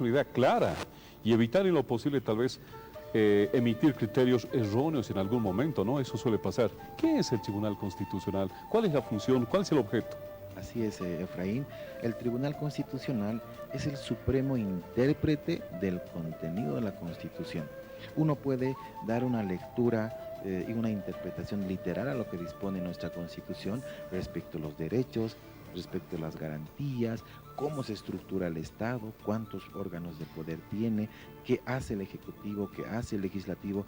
una idea clara y evitar en lo posible tal vez emitir criterios erróneos en algún momento, ¿no? Eso suele pasar. ¿Qué es el Tribunal Constitucional? ¿Cuál es la función? ¿Cuál es el objeto? Así es, Efraín. El Tribunal Constitucional es el supremo intérprete del contenido de la Constitución. Uno puede dar una lectura y una interpretación literal a lo que dispone nuestra Constitución respecto a los derechos, respecto a las garantías, cómo se estructura el Estado, cuántos órganos de poder tiene, qué hace el Ejecutivo, qué hace el Legislativo,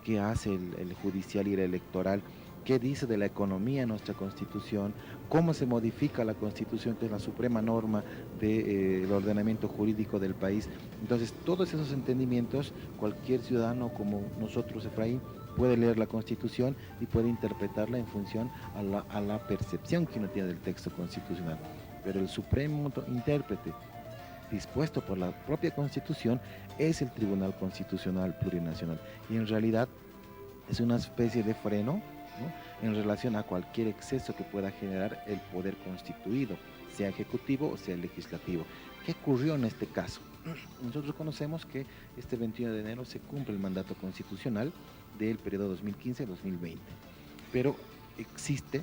qué hace el Judicial y el Electoral, qué dice de la economía en nuestra Constitución, cómo se modifica la Constitución, que es la suprema norma del ordenamiento jurídico del país. Entonces, todos esos entendimientos, cualquier ciudadano como nosotros, Efraín, puede leer la Constitución y puede interpretarla en función a la percepción que uno tiene del texto constitucional. Pero el supremo intérprete, dispuesto por la propia Constitución, es el Tribunal Constitucional Plurinacional. Y en realidad es una especie de freno, ¿no?, en relación a cualquier exceso que pueda generar el poder constituido, sea ejecutivo o sea legislativo. ¿Qué ocurrió en este caso? Nosotros conocemos que este 21 de enero se cumple el mandato constitucional del periodo 2015-2020, pero existe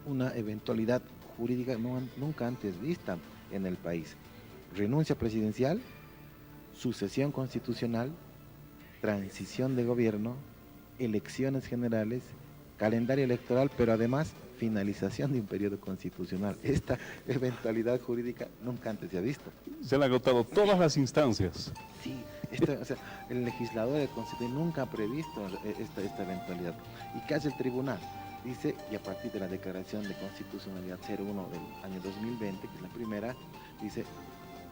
una eventualidad jurídica nunca antes vista en el país. Renuncia presidencial, sucesión constitucional, transición de gobierno, elecciones generales, calendario electoral, pero además finalización de un periodo constitucional. Esta eventualidad jurídica nunca antes se ha visto. Se han agotado todas las instancias. Sí, o sea, el legislador de Constitución nunca ha previsto esta eventualidad. ¿Y qué hace el tribunal? Dice, y a partir de la declaración de constitucionalidad 01 del año 2020, que es la primera, dice,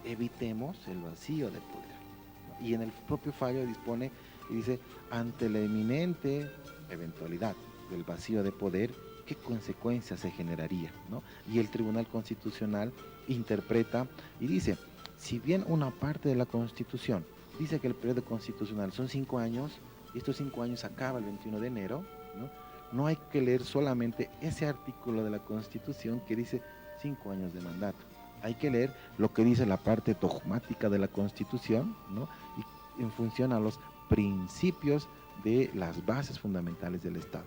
evitemos el vacío de poder. Y en el propio fallo dispone y dice, ante la eminente eventualidad del vacío de poder, ¿qué consecuencias se generaría, ¿no? Y el Tribunal Constitucional interpreta y dice, si bien una parte de la Constitución dice que el periodo constitucional son 5 años, y estos 5 años acaba el 21 de enero, no hay que leer solamente ese artículo de la Constitución que dice 5 años de mandato. Hay que leer lo que dice la parte dogmática de la Constitución, ¿no?, y en función a los principios de las bases fundamentales del Estado.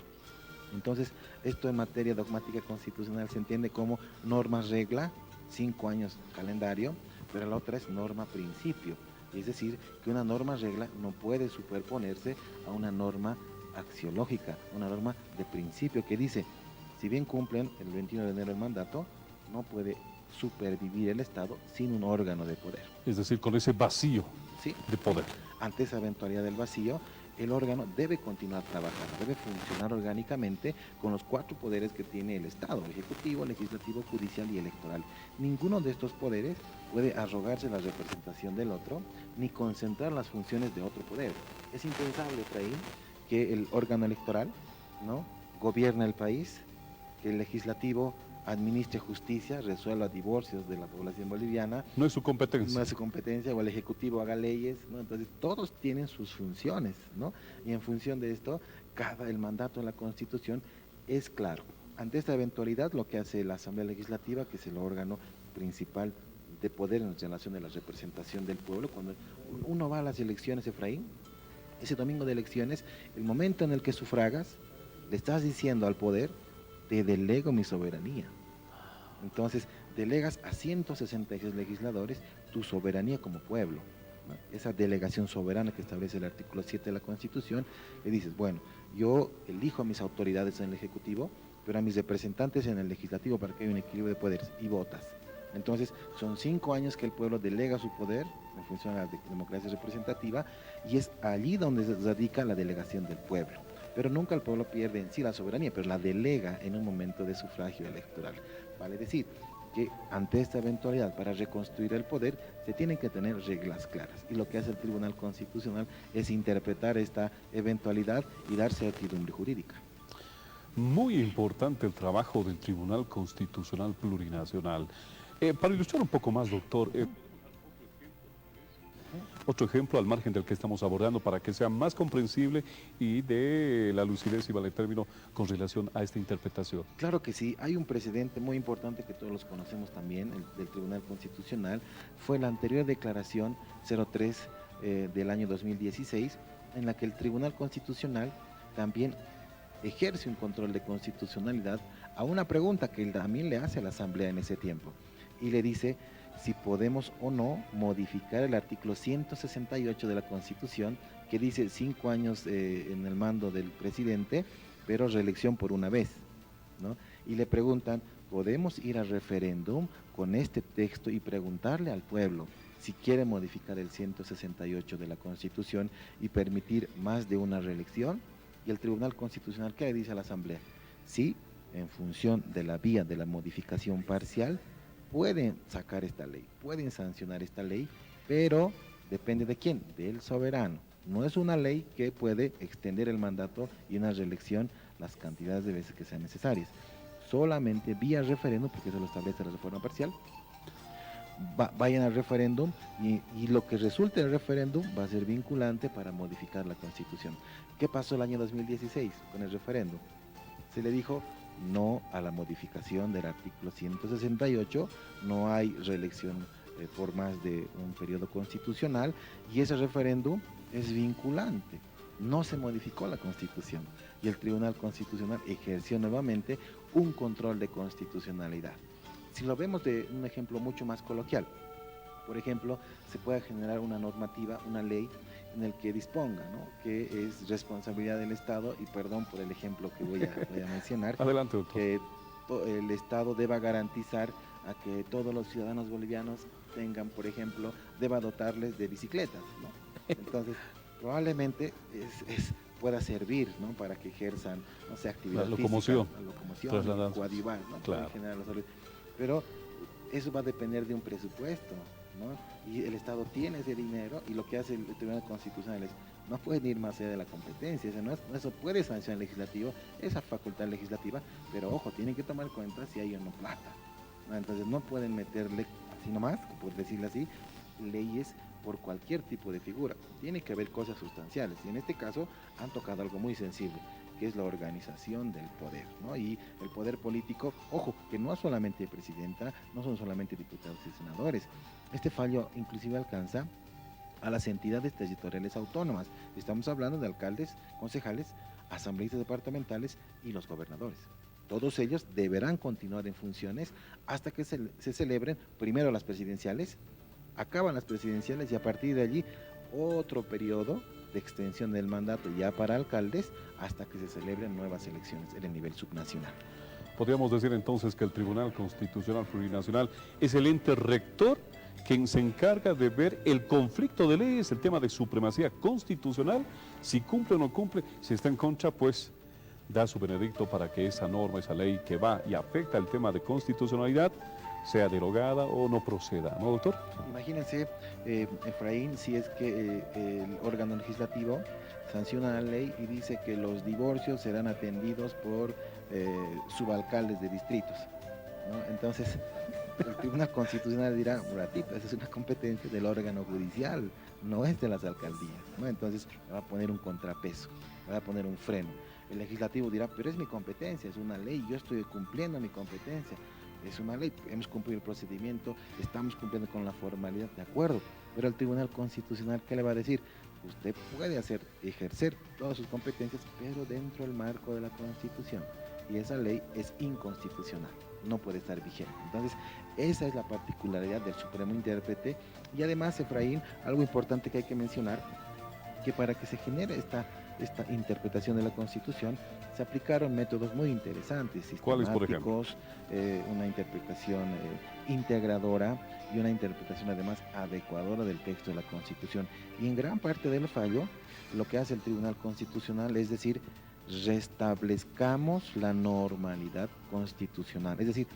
Entonces, esto en materia dogmática constitucional se entiende como norma regla, 5 años calendario, pero la otra es norma principio. Es decir, que una norma regla no puede superponerse a una norma axiológica, una norma de principio que dice, si bien cumplen el 21 de enero el mandato, no puede supervivir el Estado sin un órgano de poder. Es decir, con ese vacío, ¿sí?, de poder. Ante esa eventualidad del vacío, el órgano debe continuar trabajando, debe funcionar orgánicamente con los 4 poderes que tiene el Estado: ejecutivo, legislativo, judicial y electoral. Ninguno de estos poderes puede arrogarse la representación del otro, ni concentrar las funciones de otro poder. Es impensable, Efraín, que el órgano electoral, ¿no?, gobierne el país, que el legislativo administre justicia, resuelva divorcios de la población boliviana. No es su competencia. No es su competencia, o el Ejecutivo haga leyes, ¿no? Entonces, todos tienen sus funciones, ¿no? Y en función de esto, el mandato de la Constitución es claro. Ante esta eventualidad, lo que hace la Asamblea Legislativa, que es el órgano principal de poder en relación a la representación del pueblo, cuando uno va a las elecciones, Efraín, ese domingo de elecciones, el momento en el que sufragas, le estás diciendo al poder, te delego mi soberanía. Entonces, delegas a 166 legisladores tu soberanía como pueblo, ¿no? Esa delegación soberana que establece el artículo 7 de la Constitución, le dices, bueno, yo elijo a mis autoridades en el Ejecutivo, pero a mis representantes en el Legislativo para que haya un equilibrio de poderes, y votas. Entonces, son 5 años que el pueblo delega su poder en función a la democracia representativa, y es allí donde se radica la delegación del pueblo. Pero nunca el pueblo pierde en sí la soberanía, pero la delega en un momento de sufragio electoral. Vale decir que ante esta eventualidad, para reconstruir el poder, se tienen que tener reglas claras. Y lo que hace el Tribunal Constitucional es interpretar esta eventualidad y dar certidumbre jurídica. Muy importante el trabajo del Tribunal Constitucional Plurinacional. Para ilustrar un poco más, doctor, otro ejemplo al margen del que estamos abordando para que sea más comprensible y de la lucidez, y vale el término, con relación a esta interpretación? Claro que sí, hay un precedente muy importante que todos los conocemos también, el del Tribunal Constitucional, fue la anterior declaración 03 del año 2016, en la que el Tribunal Constitucional también ejerce un control de constitucionalidad a una pregunta que él también le hace a la Asamblea en ese tiempo, y le dice si podemos o no modificar el artículo 168 de la Constitución, que dice 5 años en el mando del presidente, pero reelección por una vez, ¿no? Y le preguntan, ¿podemos ir a referéndum con este texto y preguntarle al pueblo si quiere modificar el 168 de la Constitución y permitir más de una reelección? Y el Tribunal Constitucional, ¿qué le dice a la Asamblea? Sí, en función de la vía de la modificación parcial, pueden sacar esta ley, pueden sancionar esta ley, pero depende de quién, del soberano. No es una ley que puede extender el mandato y una reelección las cantidades de veces que sean necesarias. Solamente vía referéndum, porque eso lo establece la reforma parcial, vayan al referéndum y lo que resulte del referéndum va a ser vinculante para modificar la Constitución. ¿Qué pasó el año 2016 con el referéndum? Se le dijo no a la modificación del artículo 168, no hay reelección por más de un periodo constitucional, y ese referéndum es vinculante. No se modificó la Constitución y el Tribunal Constitucional ejerció nuevamente un control de constitucionalidad. Si lo vemos de un ejemplo mucho más coloquial, por ejemplo, se puede generar una normativa, una ley en el que disponga, ¿no?, que es responsabilidad del Estado, y perdón por el ejemplo que voy a mencionar, Adelante, doctor. que el Estado deba garantizar a que todos los ciudadanos bolivianos tengan, por ejemplo, deba dotarles de bicicletas, ¿no? Entonces, probablemente pueda servir, ¿no?, para que ejerzan, no sé, actividad la locomoción, física, la locomoción, coadyuvar, ¿no?, claro, para generar la salud. Pero eso va a depender de un presupuesto, ¿no? Y el Estado tiene ese dinero, y lo que hace el Tribunal Constitucional es, no pueden ir más allá de la competencia, eso puede sancionar legislativo, esa facultad legislativa, pero ojo, tienen que tomar en cuenta si hay o no plata, ¿no? Entonces no pueden meterle así nomás, por decirlo así, leyes por cualquier tipo de figura, tiene que haber cosas sustanciales, y en este caso han tocado algo muy sensible, que es la organización del poder, ¿no? Y el poder político, ojo, que no es solamente presidenta, no son solamente diputados y senadores. Este fallo inclusive alcanza a las entidades territoriales autónomas. Estamos hablando de alcaldes, concejales, asambleístas departamentales y los gobernadores. Todos ellos deberán continuar en funciones hasta que se celebren primero las presidenciales, acaban las presidenciales, y a partir de allí otro periodo de extensión del mandato ya para alcaldes hasta que se celebren nuevas elecciones en el nivel subnacional. Podríamos decir entonces que el Tribunal Constitucional Plurinacional es el ente rector quien se encarga de ver el conflicto de leyes, el tema de supremacía constitucional, si cumple o no cumple, si está en contra, pues da su veredicto para que esa norma, esa ley que va y afecta el tema de constitucionalidad, sea derogada o no proceda, ¿no, doctor? Imagínense, Efraín, si es que el órgano legislativo sanciona la ley y dice que los divorcios serán atendidos por subalcaldes de distritos, ¿no? Entonces, el Tribunal Constitucional dirá, ratito, esa es una competencia del órgano judicial, no es de las alcaldías, ¿no? Entonces, va a poner un contrapeso, va a poner un freno. El legislativo dirá, pero es mi competencia, es una ley, yo estoy cumpliendo mi competencia. Es una ley, hemos cumplido el procedimiento, estamos cumpliendo con la formalidad, de acuerdo, pero el Tribunal Constitucional, ¿qué le va a decir? Usted puede ejercer todas sus competencias, pero dentro del marco de la Constitución, y esa ley es inconstitucional, no puede estar vigente. Entonces, esa es la particularidad del Supremo Intérprete, y además, Efraín, algo importante que hay que mencionar, que para que se genere esta interpretación de la Constitución, se aplicaron métodos muy interesantes, ¿Cuáles, por ejemplo? Una interpretación integradora y una interpretación además adecuadora del texto de la Constitución. Y en gran parte del fallo, lo que hace el Tribunal Constitucional es decir, restablezcamos la normalidad constitucional. Es decir,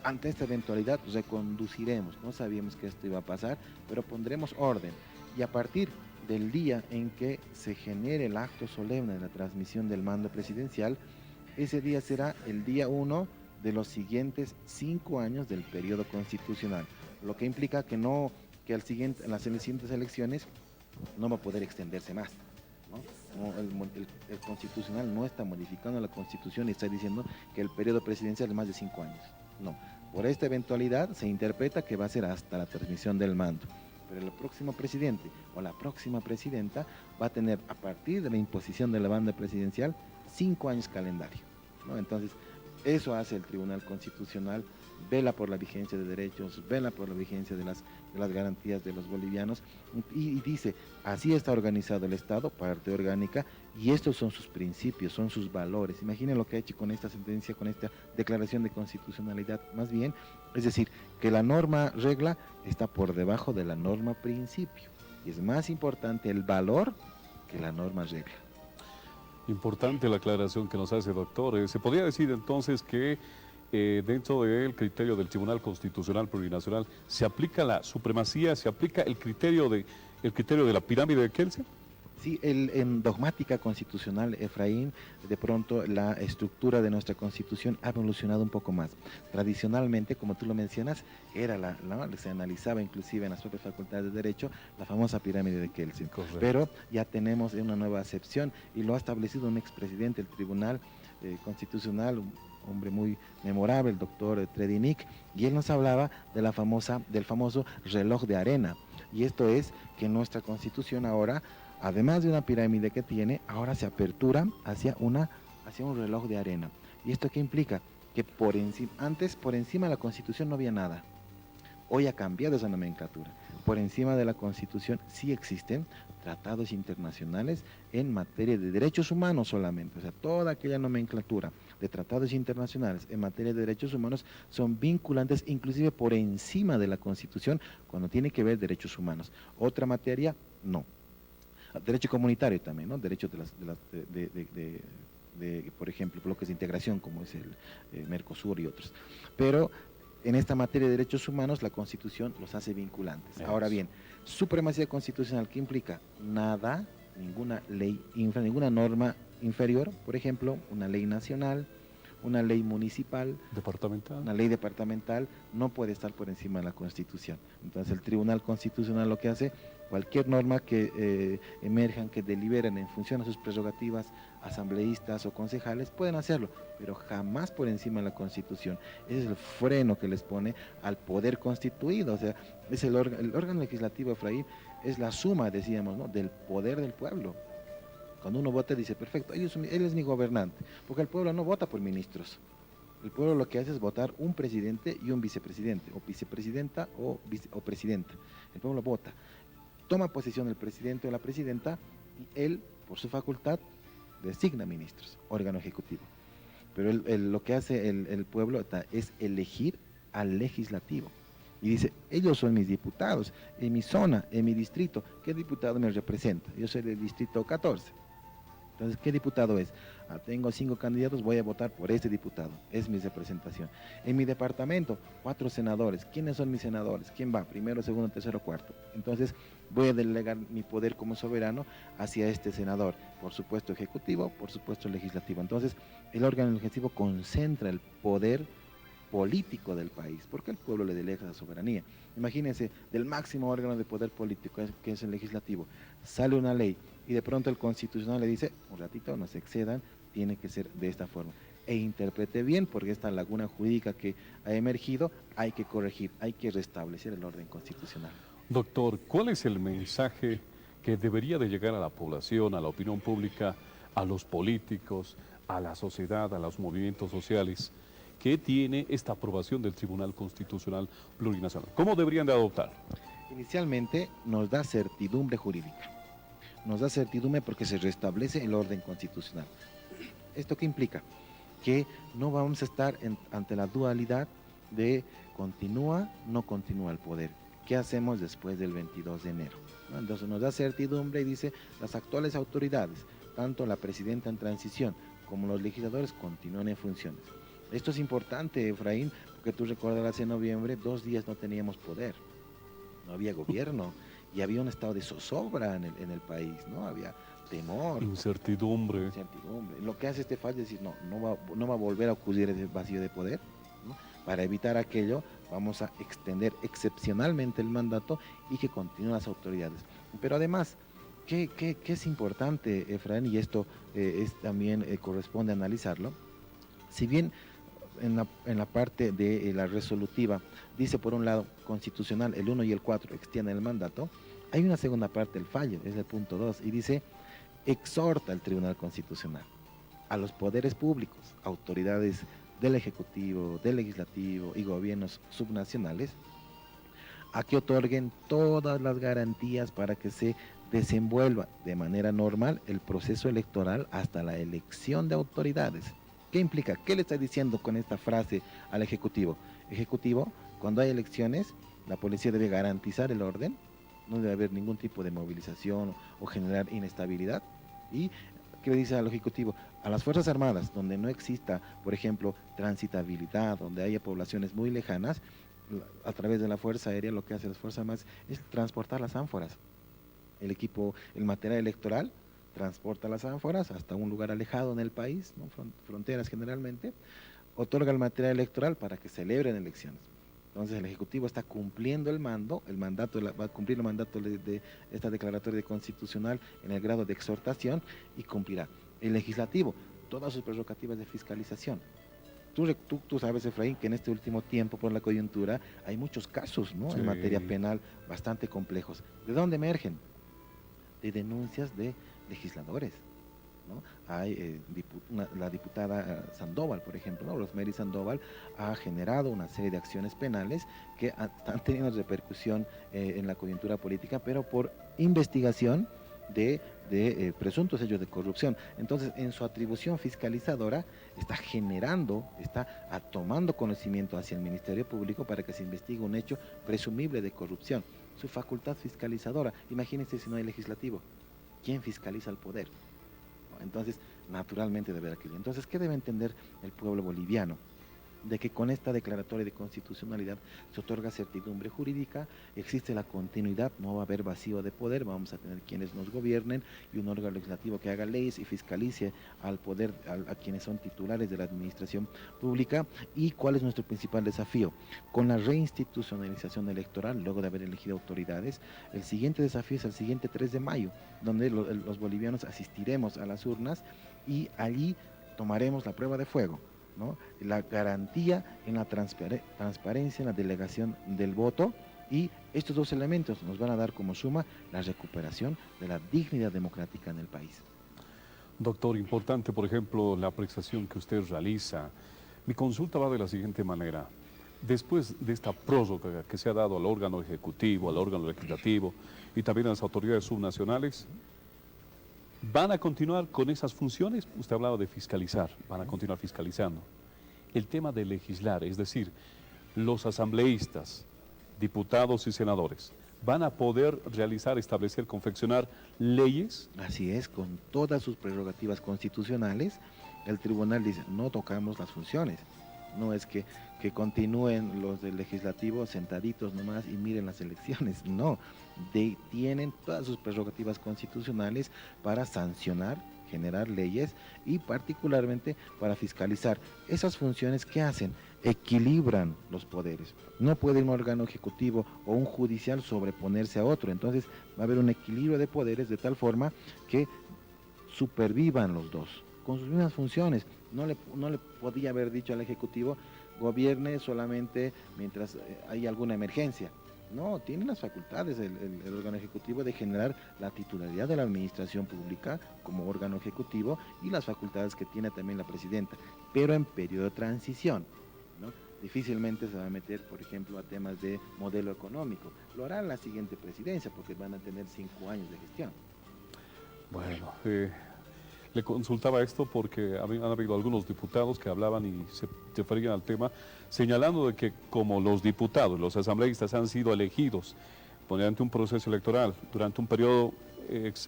ante esta eventualidad reconduciremos, no sabíamos que esto iba a pasar, pero pondremos orden. Y a partir del día en que se genere el acto solemne de la transmisión del mando presidencial, ese día será el día 1 de los siguientes 5 años del periodo constitucional, lo que implica que no que en las siguientes elecciones no va a poder extenderse más. ¿No? El Constitucional no está modificando la Constitución y está diciendo que el periodo presidencial es más de 5 años. No, por esta eventualidad se interpreta que va a ser hasta la transmisión del mando. Pero el próximo presidente o la próxima presidenta va a tener, a partir de la imposición de la banda presidencial, 5 años calendario, ¿no? Entonces, eso hace el Tribunal Constitucional, vela por la vigencia de derechos, vela por la vigencia de las garantías de los bolivianos y dice, así está organizado el Estado, parte orgánica, y estos son sus principios, son sus valores. Imaginen lo que ha hecho con esta sentencia, con esta declaración de constitucionalidad, más bien, es decir, que la norma regla está por debajo de la norma principio, y es más importante el valor que la norma regla. Importante la aclaración que nos hace, doctor. Se podría decir entonces que dentro del criterio del Tribunal Constitucional Plurinacional se aplica la supremacía, se aplica el criterio de la pirámide de Kelsen. Sí, en dogmática constitucional, Efraín, de pronto la estructura de nuestra Constitución ha evolucionado un poco más. Tradicionalmente, como tú lo mencionas, era se analizaba inclusive en las propias facultades de Derecho la famosa pirámide de Kelsen. Correcto. Pero ya tenemos una nueva acepción y lo ha establecido un expresidente del Tribunal Constitucional, un hombre muy memorable, el doctor Tredinic, y él nos hablaba de del famoso reloj de arena. Y esto es que nuestra Constitución ahora, además de una pirámide que tiene, ahora se apertura hacia un reloj de arena. ¿Y esto qué implica? Que antes por encima de la Constitución no había nada. Hoy ha cambiado esa nomenclatura. Por encima de la Constitución sí existen tratados internacionales en materia de derechos humanos solamente. O sea, toda aquella nomenclatura de tratados internacionales en materia de derechos humanos son vinculantes inclusive por encima de la Constitución cuando tiene que ver derechos humanos. Otra materia, no. Derecho comunitario también, ¿no? Derechos por ejemplo, bloques de integración como es el Mercosur y otros. Pero en esta materia de derechos humanos la Constitución los hace vinculantes. Ahora bien, supremacía constitucional, ¿qué implica? Nada, ninguna ley, ninguna norma inferior, por ejemplo, una ley nacional, una ley municipal, una ley departamental, no puede estar por encima de la Constitución. Entonces el Tribunal Constitucional lo que hace, cualquier norma que emerjan, que deliberen en función a sus prerrogativas, asambleístas o concejales, pueden hacerlo, pero jamás por encima de la Constitución. Ese es el freno que les pone al poder constituido, o sea, es el órgano legislativo, Efraín, es la suma, decíamos, ¿no?, del poder del pueblo. Cuando uno vota dice, perfecto, él es mi gobernante, porque el pueblo no vota por ministros. El pueblo lo que hace es votar un presidente y un vicepresidente, o vicepresidenta o presidenta. El pueblo vota. Toma posesión el presidente o la presidenta y él, por su facultad, designa ministros, órgano ejecutivo. Pero lo que hace el pueblo es elegir al legislativo. Y dice, ellos son mis diputados, en mi zona, en mi distrito, ¿qué diputado me representa? Yo soy del distrito 14. Entonces, ¿qué diputado es? Tengo 5 candidatos, voy a votar por este diputado, es mi representación. En mi departamento, 4 senadores. ¿Quiénes son mis senadores? ¿Quién va? Primero, segundo, tercero, cuarto. Entonces, voy a delegar mi poder como soberano hacia este senador, por supuesto ejecutivo, por supuesto legislativo. Entonces, el órgano legislativo concentra el poder político del país, porque el pueblo le delega la soberanía. Imagínense, del máximo órgano de poder político, que es el legislativo, sale una ley y de pronto el constitucional le dice, un ratito, no se excedan, tiene que ser de esta forma. E interprete bien, porque esta laguna jurídica que ha emergido hay que corregir, hay que restablecer el orden constitucional. Doctor, ¿cuál es el mensaje que debería de llegar a la población, a la opinión pública, a los políticos, a la sociedad, a los movimientos sociales, que tiene esta aprobación del Tribunal Constitucional Plurinacional? ¿Cómo deberían de adoptar? Inicialmente nos da certidumbre jurídica. Nos da certidumbre porque se restablece el orden constitucional. ¿Esto qué implica? Que no vamos a estar ante la dualidad de continúa, no continúa el poder. ¿Qué hacemos después del 22 de enero? ¿No? Entonces nos da certidumbre y dice, las actuales autoridades, tanto la presidenta en transición como los legisladores, continúan en funciones. Esto es importante, Efraín, porque tú recordarás en noviembre, 2 días no teníamos poder, no había gobierno y había un estado de zozobra en el país, ¿no? Había temor. Incertidumbre. Lo que hace este fallo es decir, no va a volver a ocurrir ese vacío de poder, ¿no? Para evitar aquello, vamos a extender excepcionalmente el mandato y que continúen las autoridades. Pero además, ¿qué es importante, Efraín? Y esto también corresponde analizarlo. Si bien en la parte de la resolutiva dice por un lado constitucional el 1 y el 4 extienden el mandato, hay una segunda parte del fallo, es el punto 2, y dice exhorta al Tribunal Constitucional a los poderes públicos, autoridades del Ejecutivo, del Legislativo y gobiernos subnacionales a que otorguen todas las garantías para que se desenvuelva de manera normal el proceso electoral hasta la elección de autoridades. ¿Qué implica? ¿Qué le está diciendo con esta frase al Ejecutivo? Ejecutivo, cuando hay elecciones, la policía debe garantizar el orden, no debe haber ningún tipo de movilización o generar inestabilidad. ¿Y qué le dice al Ejecutivo? A las Fuerzas Armadas, donde no exista, por ejemplo, transitabilidad, donde haya poblaciones muy lejanas, a través de la Fuerza Aérea lo que hace las Fuerzas Armadas es transportar las ánforas. El equipo, el material electoral, transporta las ánforas hasta un lugar alejado en el país, ¿no? Fronteras generalmente, otorga el material electoral para que celebren elecciones. Entonces el Ejecutivo está cumpliendo el mandato va a cumplir el mandato de esta declaratoria constitucional en el grado de exhortación y cumplirá. El Legislativo, todas sus prerrogativas de fiscalización. Tú sabes, Efraín, que en este último tiempo, por la coyuntura, hay muchos casos, ¿no? Sí. En materia penal bastante complejos. ¿De dónde emergen? De denuncias de legisladores, ¿no? Hay la diputada Sandoval, por ejemplo, ¿no? Rosemary Sandoval ha generado una serie de acciones penales que han tenido repercusión en la coyuntura política, pero por investigación de presuntos hechos de corrupción. Entonces, en su atribución fiscalizadora, está tomando conocimiento hacia el Ministerio Público para que se investigue un hecho presumible de corrupción. Su facultad fiscalizadora, imagínense si no hay legislativo, ¿quién fiscaliza el poder? Entonces, naturalmente debe haber aquello. Entonces, ¿qué debe entender el pueblo boliviano? De que con esta declaratoria de constitucionalidad se otorga certidumbre jurídica, existe la continuidad, no va a haber vacío de poder, vamos a tener quienes nos gobiernen y un órgano legislativo que haga leyes y fiscalice al poder, a quienes son titulares de la administración pública. ¿Y cuál es nuestro principal desafío? Con la reinstitucionalización electoral, luego de haber elegido autoridades, el siguiente desafío es el siguiente 3 de mayo, donde los bolivianos asistiremos a las urnas y allí tomaremos la prueba de fuego, ¿no? La garantía en la transparencia en la delegación del voto, y estos dos elementos nos van a dar como suma la recuperación de la dignidad democrática en el país. Doctor, importante, por ejemplo, la apreciación que usted realiza. Mi consulta va de la siguiente manera. Después de esta prórroga que se ha dado al órgano ejecutivo, al órgano legislativo y también a las autoridades subnacionales, ¿van a continuar con esas funciones? Usted hablaba de fiscalizar, van a continuar fiscalizando. El tema de legislar, es decir, los asambleístas, diputados y senadores, ¿van a poder realizar, establecer, confeccionar leyes? Así es, con todas sus prerrogativas constitucionales, el tribunal dice, no tocamos las funciones. No es que continúen los del legislativo sentaditos nomás y miren las elecciones, no, tienen todas sus prerrogativas constitucionales para sancionar, generar leyes y particularmente para fiscalizar. Esas funciones que hacen, equilibran los poderes. No puede un órgano ejecutivo o un judicial sobreponerse a otro, entonces va a haber un equilibrio de poderes de tal forma que supervivan los dos con sus mismas funciones. No le podía haber dicho al Ejecutivo, gobierne solamente mientras hay alguna emergencia. No, tiene las facultades el órgano ejecutivo de generar la titularidad de la administración pública como órgano ejecutivo y las facultades que tiene también la presidenta, pero en periodo de transición, ¿no? Difícilmente se va a meter, por ejemplo, a temas de modelo económico. Lo hará la siguiente presidencia porque van a tener 5 años de gestión. Bueno, le consultaba esto porque han habido algunos diputados que hablaban y se referían al tema, señalando de que como los diputados, los asambleístas han sido elegidos mediante un proceso electoral durante un periodo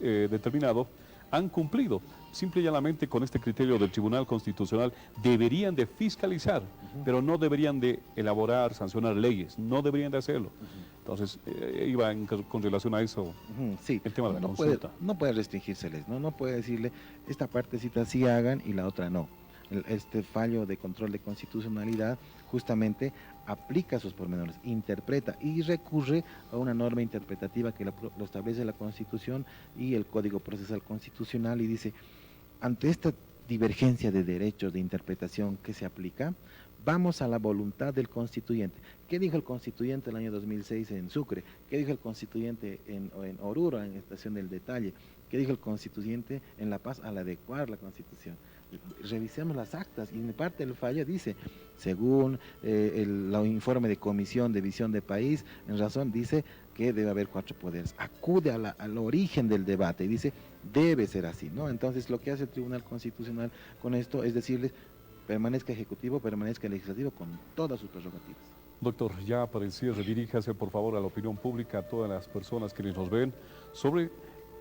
determinado, han cumplido simple y llanamente con este criterio del Tribunal Constitucional, deberían de fiscalizar, pero no deberían de elaborar, sancionar leyes, no deberían de hacerlo. Entonces, iba con relación a eso, sí, el tema de la consulta. No puede restringírseles, ¿no? No puede decirle, esta partecita sí hagan y la otra no. Este fallo de control de constitucionalidad justamente aplica sus pormenores, interpreta y recurre a una norma interpretativa que lo establece la Constitución y el Código Procesal Constitucional y dice, ante esta divergencia de derechos de interpretación que se aplica, vamos a la voluntad del constituyente. ¿Qué dijo el constituyente el año 2006 en Sucre? ¿Qué dijo el constituyente en Oruro, en Estación del Detalle? ¿Qué dijo el constituyente en La Paz al adecuar la Constitución? Revisemos las actas y en parte del fallo dice, según el informe de comisión de visión de país, en razón dice que debe haber 4 poderes. Acude al origen del debate y dice, debe ser así, ¿no? Entonces lo que hace el Tribunal Constitucional con esto es decirles, permanezca ejecutivo, permanezca legislativo con todas sus prerrogativas. Doctor, ya para el cierre, diríjase por favor a la opinión pública, a todas las personas que nos ven, sobre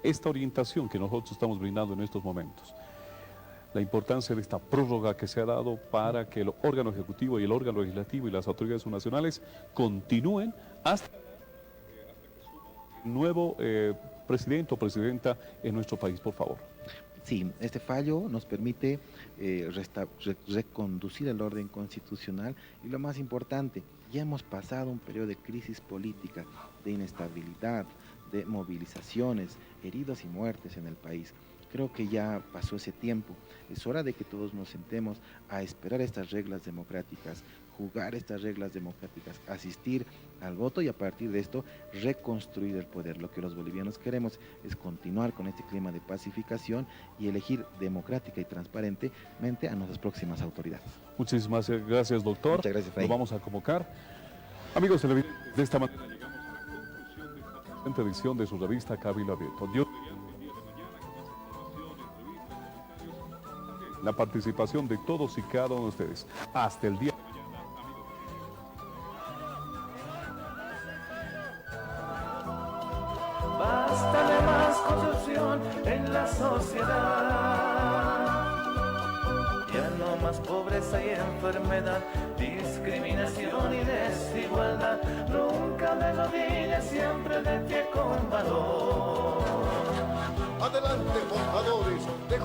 esta orientación que nosotros estamos brindando en estos momentos. La importancia de esta prórroga que se ha dado para que el órgano ejecutivo y el órgano legislativo y las autoridades nacionales continúen hasta el nuevo presidente o presidenta en nuestro país, por favor. Sí, este fallo nos permite reconducir el orden constitucional y lo más importante, ya hemos pasado un periodo de crisis política, de inestabilidad, de movilizaciones, heridos y muertes en el país. Creo que ya pasó ese tiempo. Es hora de que todos nos sentemos a esperar estas reglas democráticas, jugar estas reglas democráticas, asistir al voto y a partir de esto reconstruir el poder. Lo que los bolivianos queremos es continuar con este clima de pacificación y elegir democrática y transparentemente a nuestras próximas autoridades. Muchísimas gracias, doctor. Muchas gracias, Efraín. Lo vamos a convocar. Amigos televidentes, de esta manera llegamos a la conclusión de esta presente edición de su revista Cabildo Abierto. Dios la participación de todos y cada uno de ustedes. Hasta el día de mañana, amigos. Basta de más corrupción en la sociedad. Ya no más pobreza y enfermedad, discriminación y desigualdad. Nunca de rodillas, siempre de pie con valor. Adelante, forjadores de justicia.